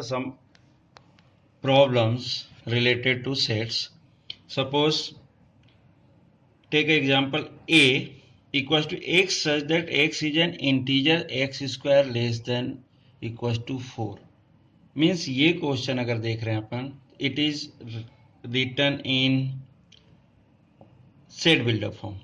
some problems related to sets. Suppose take example A equals to x such that x is an integer x square less than equals to 4. Means ये question अगर देख रहे हैं अपन, it is written in set builder form,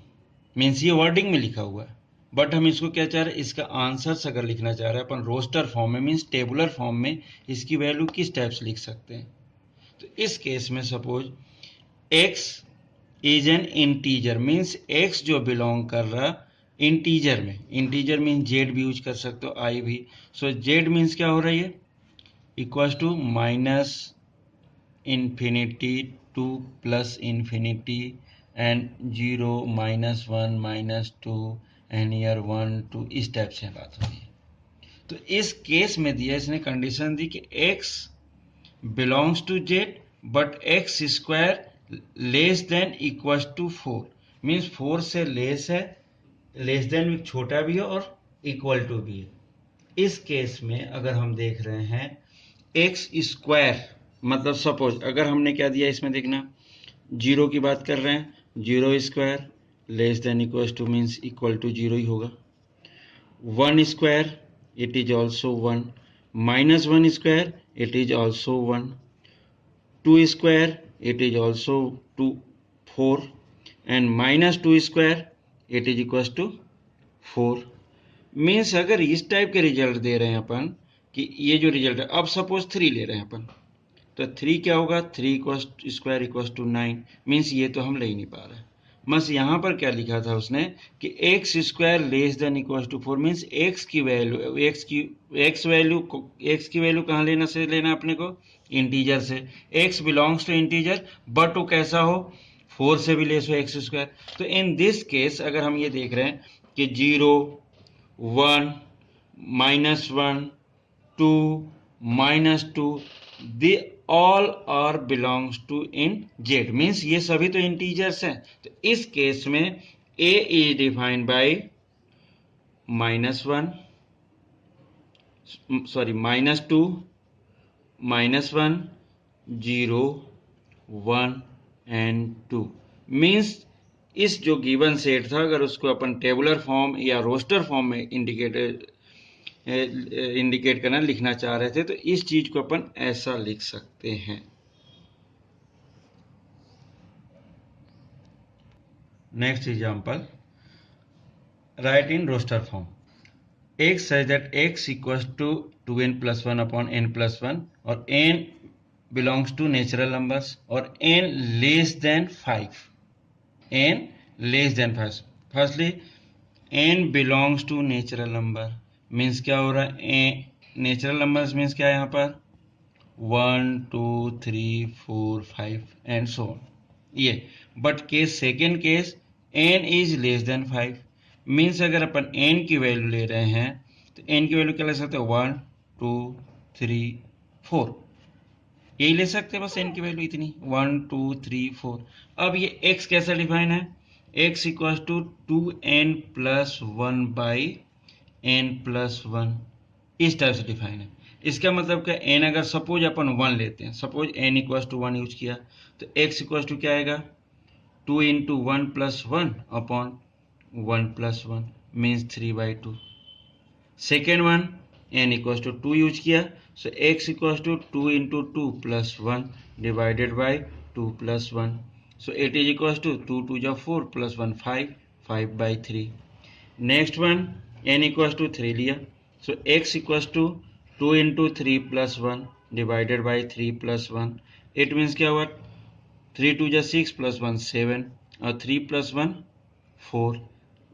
means ये wording में लिखा हुआ है, बट हम इसको क्या चाह रहे हैं, इसका आंसर्स अगर लिखना चाह रहे हैं अपन रोस्टर फॉर्म में, मीन्स टेबुलर फॉर्म में, इसकी वैल्यू किस टाइप से लिख सकते हैं. तो इस केस में suppose x is an integer, means x जो बिलोंग कर रहा इंटीजर में, इंटीजर मीन्स जेड भी यूज कर सकते हो, आई भी. सो जेड मीन्स क्या हो रही है, equals to minus infinity to plus infinity and 0 -1 -2 and ईयर 1 2, इस टाइप से बात हो रही है. तो इस केस में दिया, इसने कंडीशन दी कि x belongs to Z but x square less than equals to 4, means 4 से लेस है, लेस देन छोटा भी है और इक्वल टू भी है. इस केस में अगर हम देख रहे हैं एक्स स्क्वायर, मतलब सपोज अगर हमने क्या दिया इसमें देखना, 0 की बात कर रहे हैं, 0 square less than equals to means equal to 0 ही होगा. 1 square it is also 1, -1 square it is also 1, 2 square it is also 2 4 and -2 square it is equals to 4. Means अगर इस टाइप के रिजल्ट दे रहे हैं अपन कि ये जो रिजल्ट है, अब सपोज 3 ले रहे हैं अपन, तो 3 क्या होगा, 3 स्क्वायर इक्वल्स टू 9, मीन्स ये तो हम ले ही नहीं पा रहे. बस यहाँ पर क्या लिखा था उसने कि x square less than equals to 4, means x की वैल्यू, एक्स वैल्यू कहाँ लेना से लेना अपने को, इंटीजर से. X belongs to integer but वो कैसा हो, 4 से भी लेस हो एक्स स्क्वायर. तो इन दिस केस अगर हम ये देख रहे हैं कि 0 1 -1 2 -2, they all are belongs to in Z, means ये सभी तो इंटीजर्स हैं. तो इस केस में a is defined by -1 sorry -2 -1 0 1 and 2, means इस जो गिवन सेट था अगर उसको अपन टेबुलर फॉर्म या रोस्टर फॉर्म में इंडिकेट करना लिखना चाह रहे थे, तो इस चीज को अपन ऐसा लिख सकते हैं. Next example, write in roster form x such that x equals to 2n plus 1 upon n plus 1 और n belongs to natural numbers और n less than 5, n less than 5. Firstly n belongs to natural number means क्या हो रहा है, natural numbers means क्या है यहाँ पर 1 2 3 4 5 एंड सो ऑन ये. But case second case n is less than 5, means अगर अपन n की वैल्यू ले रहे हैं तो n की वैल्यू क्या ले सकते हैं, 1 2 3 4, यही ले सकते हैं बस n की वैल्यू इतनी 1 2 3 4. अब ये x कैसा डिफाइन है, x equals to 2n plus 1 by n plus 1, इस टाइप से डिफाइन है. इसका मतलब क्या, n अगर सपोज अपन 1 लेते हैं, suppose n equals to 1 use किया तो x इक्वल्स टू क्या आएगा, 2 into 1 plus 1 upon 1 plus 1 means 3/2. Second one n equals to 2 use किया, so x equals to 2 into 2 plus 1 divided by 2 plus 1, so it is equals to 2 2 जा 4 plus 1 5 5/3. Next one n equals to 3 लिया, सो x equals to 2 into 3 plus 1 divided by 3 plus 1, it means क्या हुआ, 3 2 जा 6 plus 1 7 और 3 plus 1 4.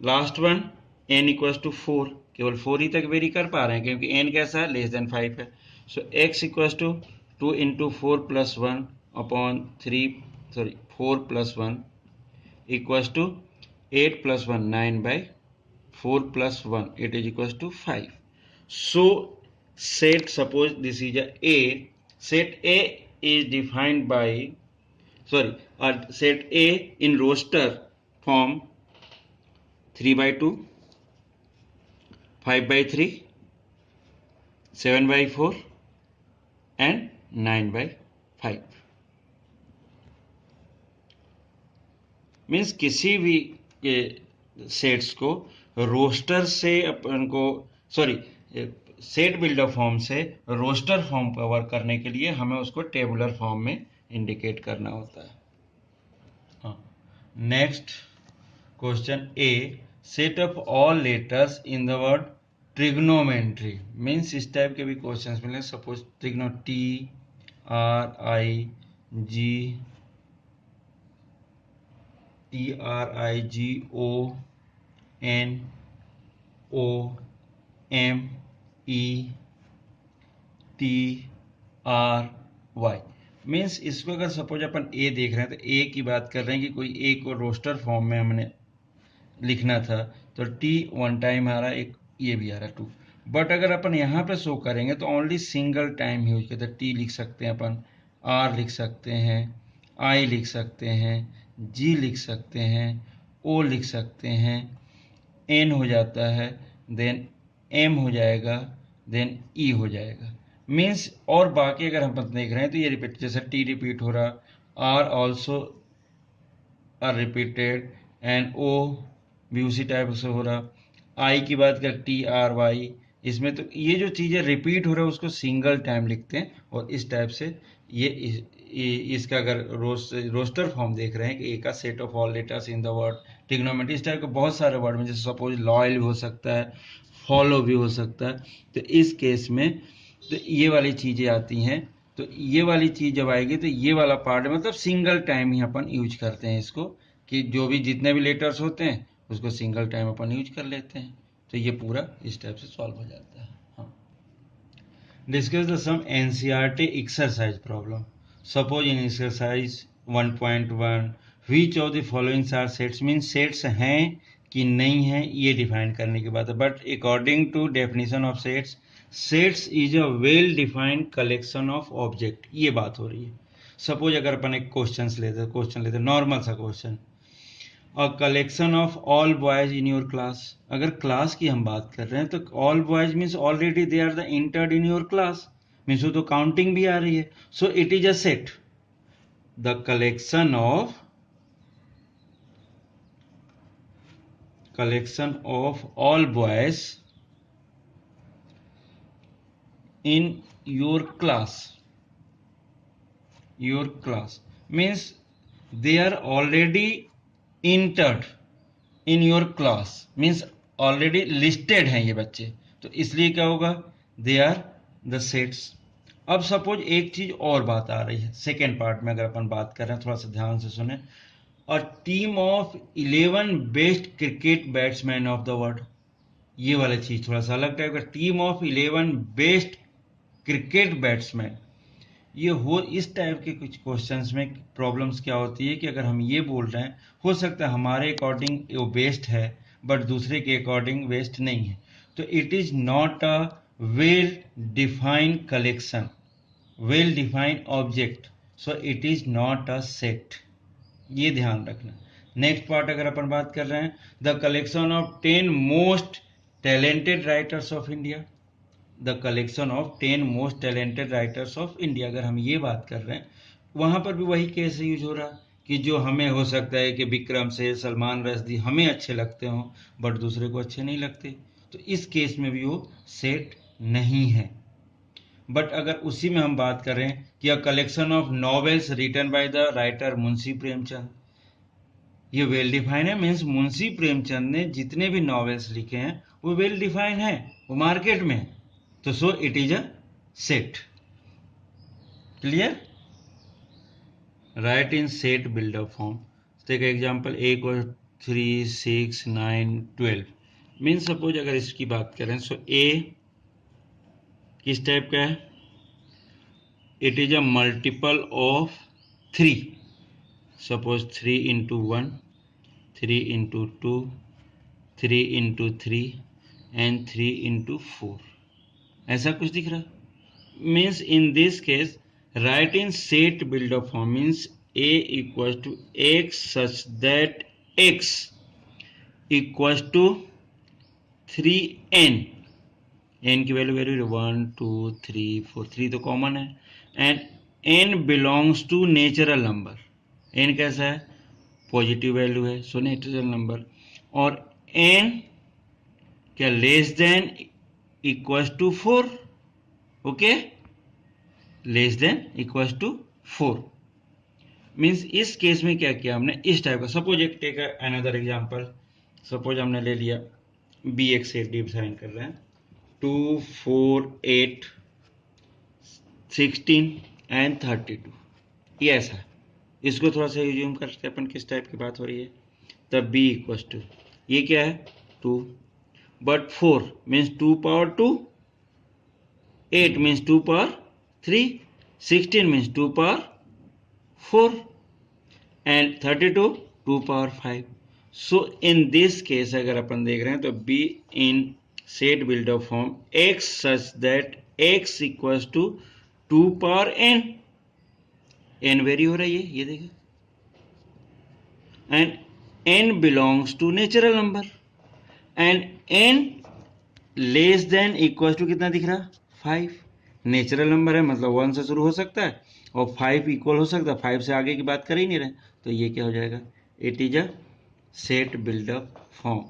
Last one n equals to 4, केवल 4 ही तक very कर पा रहे हैं क्योंकि n कैसा है, लेस देन 5 है. So x equals to 2 into 4 plus 1 upon 4 plus 1 equals to 8 plus 1 9/4 plus 1, it is equals to 5. So set suppose this is a set a is defined by set a in roster form 3/2 5/3 7/4 and 9/5 means किसी भी sets को roster से अपन को sorry set builder form से roster form पर work करने के लिए हमें उसको टेबुलर फॉर्म में इंडिकेट करना होता है. हाँ. Next question A, set of all letters in the word trigonometry means इस टाइप के भी क्वेश्चंस मिले. सपोज ट्रिग्नो TRIGONOMETRY मीन्स इसको अगर सपोज अपन ए देख रहे हैं तो ए की बात कर रहे हैं कि कोई ए को रोस्टर फॉर्म में हमने लिखना था तो टी वन टाइम आ रहा है, एक ये भी आ रहा है 2. बट अगर अपन यहाँ पे शो करेंगे तो ओनली सिंगल टाइम यूज करते हैं. टी लिख सकते हैं अपन, आर लिख सकते हैं, आई लिख सकते हैं, जी लिख सकते हैं, ओ लिख सकते हैं, एन हो जाता है, देन एम हो जाएगा, देन ई हो जाएगा. मीन्स और बाकी अगर हम देख रहे हैं तो ये रिपीट, जैसे टी रिपीट हो रहा, R also R repeated and O भी उसी टाइप से हो रहा. आई की बात कर TRY, इसमें तो ये जो चीज़ें रिपीट हो रहा है उसको सिंगल टाइम लिखते हैं. और इस टाइप से ये इसका अगर रोस्टर फॉर्म देख रहे हैं कि ए का set of all letters in the word trigonometry, इस टाइप के बहुत सारे वर्ड में, जैसे सपोज लॉयल भी हो सकता है, फॉलो भी हो सकता है. तो इस केस में तो ये वाली चीज़ें आती हैं. तो ये वाली चीज़ जब आएगी तो ये वाला पार्ट मतलब सिंगल टाइम ही अपन यूज करते हैं इसको, कि जो भी जितने भी लेटर्स होते हैं उसको सिंगल टाइम अपन यूज कर लेते हैं. तो ये पूरा इस टाइप से सॉल्व हो जाता है. हाँ. Discuss the some NCERT exercise problem. Suppose in exercise 1.1 which of the followings are sets means sets हैं कि नहीं है ये डिफाइन करने की बात है. But according to definition of sets, sets is a well defined collection of object, ये बात हो रही है. सपोज अगर अपन एक क्वेश्चन लेते नॉर्मल सा question, a collection of all boys in your class. अगर क्लास की हम बात कर रहे हैं तो all boys means already they are the entered in your class, means वो तो काउंटिंग भी आ रही है. So it is a set. The collection of all boys in your class means they are already entered in your class means already listed हैं ये बच्चे, तो इसलिए क्या होगा, they are the sets. अब सपोज एक चीज और बात आ रही है सेकेंड पार्ट में, अगर अपन बात कर रहे हैं थोड़ा सा ध्यान से सुने. A team of 11 best cricket batsman of the world, ये वाला चीज थोड़ा सा अलग टाइप का. Team of 11 best cricket batsman, ये हो इस टाइप के कुछ क्वेश्चंस में प्रॉब्लम्स क्या होती है कि अगर हम ये बोल रहे हैं, हो सकता है हमारे अकॉर्डिंग वो बेस्ट है बट दूसरे के अकॉर्डिंग बेस्ट नहीं है, तो it is not a well defined collection, well defined object, so it is not a set. ये ध्यान रखना. नेक्स्ट पार्ट अगर अपन बात कर रहे हैं, the collection of 10 most talented writers of India, the collection of 10 most talented writers of India, अगर हम ये बात कर रहे हैं वहां पर भी वही केस यूज हो रहा कि जो हमें हो सकता है कि विक्रम से सलमान रश्दी हमें अच्छे लगते हों बट दूसरे को अच्छे नहीं लगते, तो इस केस में भी वो सेट नहीं है. बट अगर उसी में हम बात करें कि a collection of novels written by the writer Munshi Premchand, ये वेल डिफाइन है. मीन्स मुंशी प्रेमचंद ने जितने भी नॉवेल्स लिखे हैं वो वेल डिफाइन है, वो मार्केट में है, तो so it is a set. Clear. Right in set builder form. Take example A को 3 6 9 12 मीन्स सपोज अगर इसकी बात करें सो ए किस टाइप का है, it is a multiple of 3. Suppose 3 into 1, 3 into 2, 3 into 3 and 3 into 4, ऐसा कुछ दिख रहा. Means in this case right in set builder form means a equals to x such that x equals to 3n, n की value 1 2 3 4, 3 तो common है, and n belongs to natural number. n कैसा है? Positive value है, so natural number. और n क्या less than equals to 4? Okay, less than equals to 4 means इस case में क्या किया हमने, इस टाइप का। सपोज एक टेक अनदर एग्जांपल, सपोज हमने ले लिया बी एक सेट डिफाइन कर रहे हैं 2 4 8 16 एंड 32, ये ऐसा। इसको थोड़ा सा यूज करते हैं अपन, किस टाइप की बात हो रही है। तब b इक्वल्स टू, ये क्या है 2, but 4 means 2 power 2, 8 means 2 power 3, 16 means 2 power 4 and 32 2 power 5। So in this case अगर अपन देख रहे हैं तो b in set build up form x such that x equals to 2 power n vary हो रही है, ये देखिए। And n belongs to natural number and n less than equal to कितना दिख रहा 5। नेचुरल नंबर है मतलब 1 से शुरू हो सकता है और 5 इक्वल हो सकता है, 5 से आगे की बात कर ही नहीं रहे, तो ये क्या हो जाएगा, it is a set build up form.